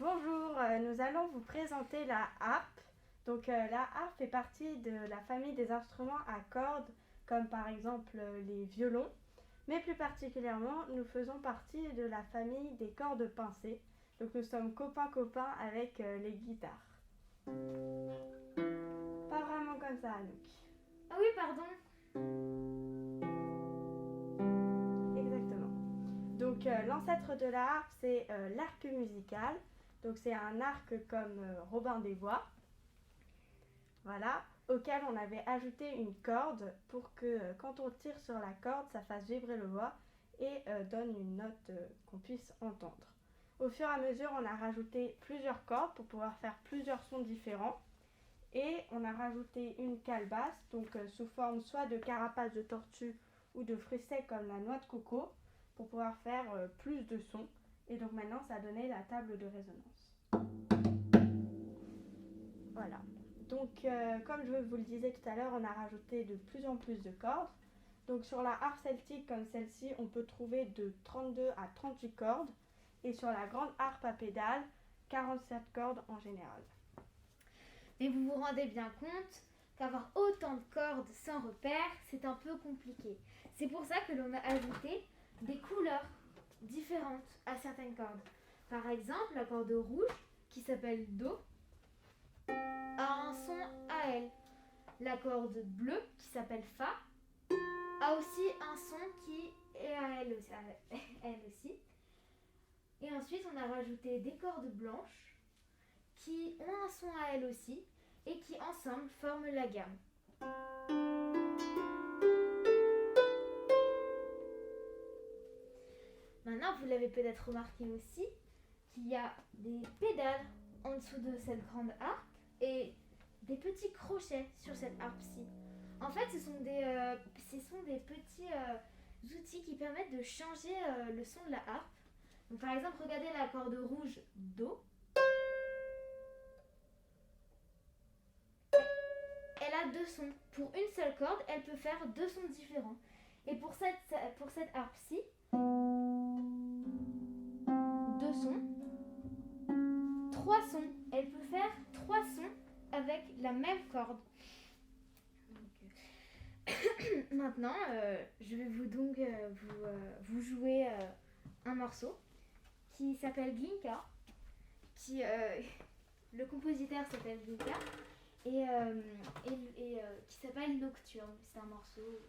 Bonjour, nous allons vous présenter la harpe. Donc la harpe fait partie de la famille des instruments à cordes, comme par exemple les violons. Mais plus particulièrement, nous faisons partie de la famille des cordes pincées. Donc nous sommes copains avec les guitares. Pas vraiment comme ça, Anouk. Ah oui, pardon. Exactement. Donc l'ancêtre de la harpe, c'est l'arc musical. Donc c'est un arc comme Robin des Bois. Voilà, auquel on avait ajouté une corde pour que quand on tire sur la corde, ça fasse vibrer le bois et donne une note qu'on puisse entendre. Au fur et à mesure, on a rajouté plusieurs cordes pour pouvoir faire plusieurs sons différents. Et on a rajouté une calebasse, donc sous forme soit de carapace de tortue ou de fruits secs comme la noix de coco, pour pouvoir faire plus de sons. Et donc maintenant, ça a donné la table de résonance. Voilà. Donc, comme je vous le disais tout à l'heure, on a rajouté de plus en plus de cordes. Donc, sur la harpe celtique comme celle-ci, on peut trouver de 32 à 38 cordes. Et sur la grande harpe à pédales, 47 cordes en général. Mais vous vous rendez bien compte qu'avoir autant de cordes sans repère, c'est un peu compliqué. C'est pour ça que l'on a ajouté des couleurs différentes à certaines cordes. Par exemple, la corde rouge, qui s'appelle Do, a un son AL. La corde bleue, qui s'appelle Fa, a aussi un son qui est AL aussi. Et ensuite, on a rajouté des cordes blanches qui ont un son AL aussi et qui ensemble forment la gamme. Maintenant, vous l'avez peut-être remarqué aussi qu'il y a des pédales en dessous de cette grande harpe et des petits crochets sur cette harpe-ci. En fait, ce sont des petits outils qui permettent de changer le son de la harpe. Donc, par exemple, regardez la corde rouge Do. Elle a deux sons. Pour une seule corde, elle peut faire deux sons différents. Et pour cette harpe-ci, deux sons, trois sons. Elle peut faire trois sons avec la même corde. Maintenant, je vais vous jouer un morceau qui s'appelle Glinka. Le compositeur s'appelle Glinka et qui s'appelle Nocturne. C'est un morceau.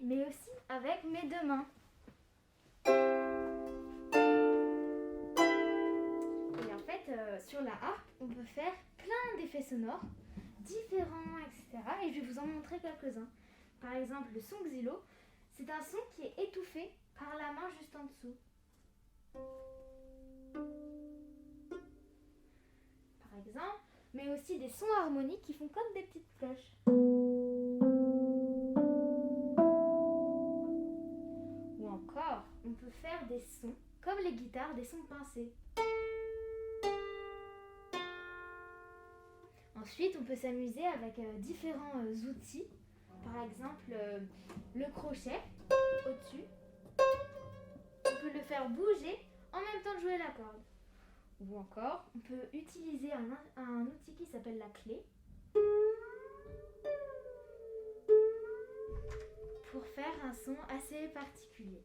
mais aussi avec mes deux mains. Et en fait, sur la harpe, on peut faire plein d'effets sonores différents, etc. Et je vais vous en montrer quelques-uns. Par exemple, le son xylo, c'est un son qui est étouffé par la main juste en dessous. Par exemple, mais aussi des sons harmoniques qui font comme des petites cloches. Ou encore, on peut faire des sons, comme les guitares, des sons pincés. Ensuite, on peut s'amuser avec différents outils. Par exemple, le crochet au-dessus. On peut le faire bouger en même temps de jouer la corde. Ou encore, on peut utiliser un outil qui s'appelle la clé pour faire un son assez particulier.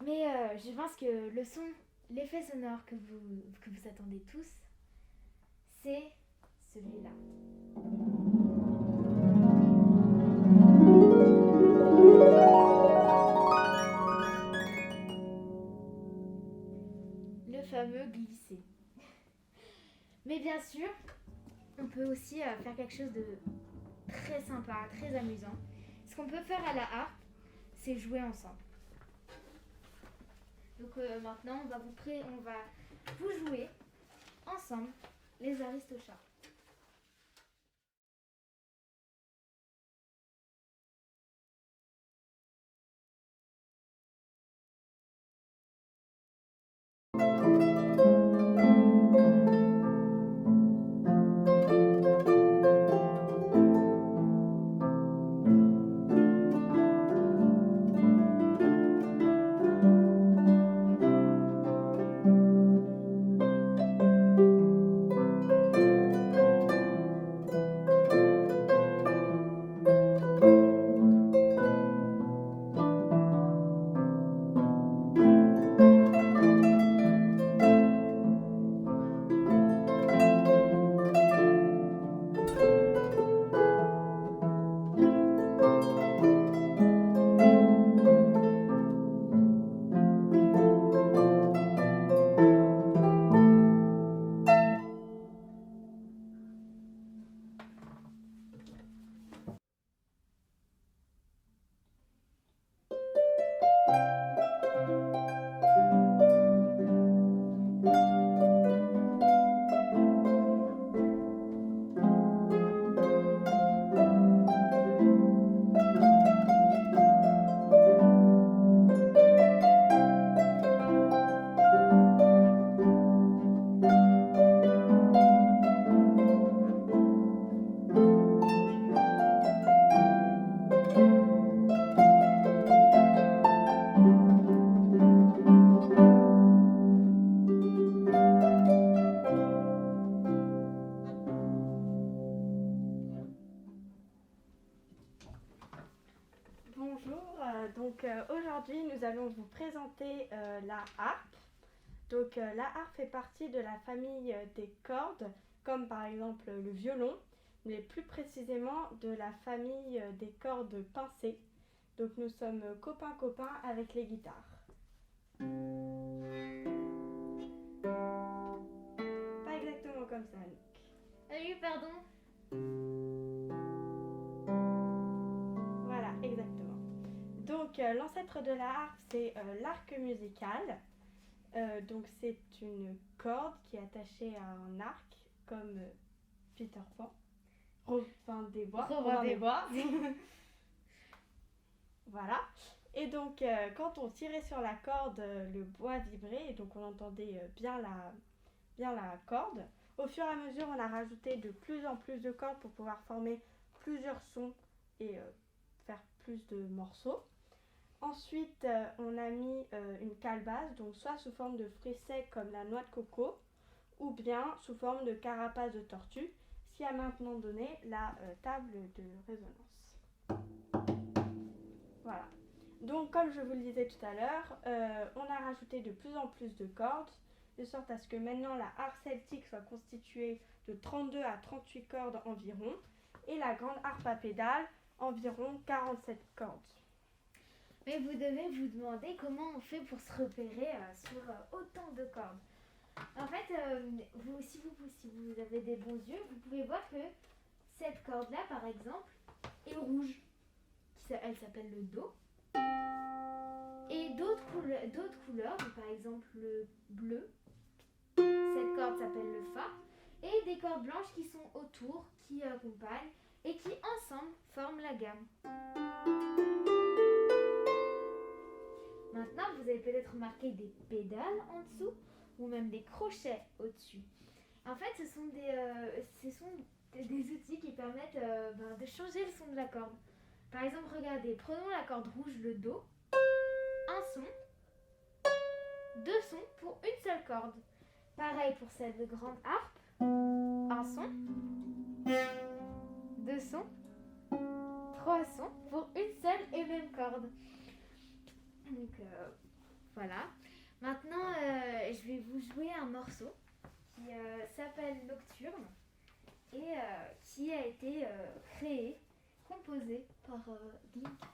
Mais je pense que le son, l'effet sonore que vous attendez tous, c'est celui-là. Le fameux glisser. Mais bien sûr, on peut aussi faire quelque chose de très sympa, très amusant. Ce qu'on peut faire à la harpe, c'est jouer ensemble. Donc maintenant, on va vous jouer ensemble les Aristochats. Aujourd'hui, nous allons vous présenter la harpe. Donc la harpe fait partie de la famille des cordes, comme par exemple le violon, mais plus précisément de la famille des cordes pincées. Donc nous sommes copains avec les guitares. Pas exactement comme ça, Anouk. Oui, pardon. Voilà, exactement. Donc l'ancêtre de la harpe, c'est l'arc musical. Donc c'est une corde qui est attachée à un arc, comme Peter Pan. Robin des Bois. Voilà. Et donc quand on tirait sur la corde, le bois vibrait et donc on entendait bien la corde. Au fur et à mesure, on a rajouté de plus en plus de cordes pour pouvoir former plusieurs sons et faire plus de morceaux. Ensuite, on a mis une calebasse, donc soit sous forme de fruits secs comme la noix de coco, ou bien sous forme de carapace de tortue, ce qui a maintenant donné la table de résonance. Voilà. Donc, comme je vous le disais tout à l'heure, on a rajouté de plus en plus de cordes, de sorte à ce que maintenant la harpe celtique soit constituée de 32 à 38 cordes environ, et la grande harpe à pédales environ 47 cordes. Mais vous devez vous demander comment on fait pour se repérer sur autant de cordes. En fait, si vous avez des bons yeux, vous pouvez voir que cette corde-là, par exemple, est rouge. Elle s'appelle le Do. Et d'autres couleurs, par exemple le bleu, cette corde s'appelle le Fa. Et des cordes blanches qui sont autour, qui accompagnent et qui ensemble forment la gamme. Maintenant, vous avez peut-être remarqué des pédales en dessous ou même des crochets au-dessus. En fait, ce sont des outils qui permettent de changer le son de la corde. Par exemple, regardez, prenons la corde rouge, le Do. Un son, deux sons pour une seule corde. Pareil pour cette grande harpe. Un son, deux sons, trois sons pour une seule et même corde. Donc voilà. Maintenant, je vais vous jouer un morceau qui s'appelle Nocturne et qui a été composé par Glinka.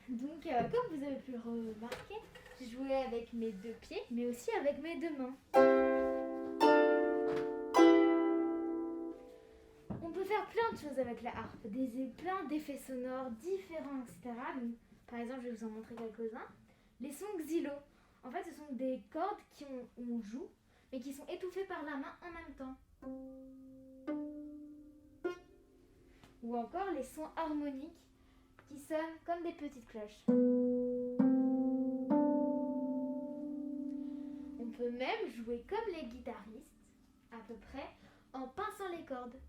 Donc, comme vous avez pu remarquer, je jouais avec mes deux pieds, mais aussi avec mes deux mains. On peut faire plein de choses avec la harpe, plein d'effets sonores différents, etc. Donc, par exemple, je vais vous en montrer quelques-uns. Les sons xylo. En fait, ce sont des cordes qu'on joue, mais qui sont étouffées par la main en même temps. Ou encore les sons harmoniques qui sonnent comme des petites cloches. On peut même jouer comme les guitaristes, à peu près, en pinçant les cordes.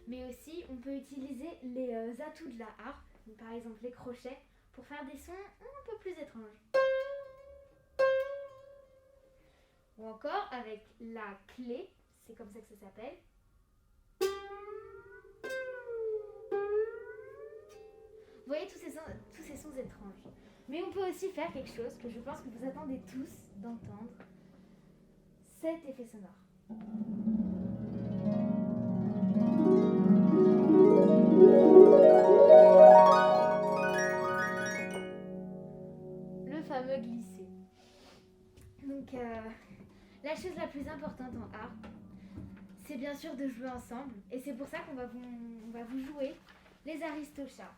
Mais aussi, on peut utiliser les atouts de la harpe, par exemple les crochets, pour faire des sons un peu plus étranges. Ou encore avec la clé, c'est comme ça que ça s'appelle. Vous voyez tous ces sons étranges. Mais on peut aussi faire quelque chose que je pense que vous attendez tous d'entendre. Cet effet sonore. Le fameux glisser. Donc, la chose la plus importante en harpe, c'est bien sûr de jouer ensemble. Et c'est pour ça qu'on va vous jouer les Aristochats.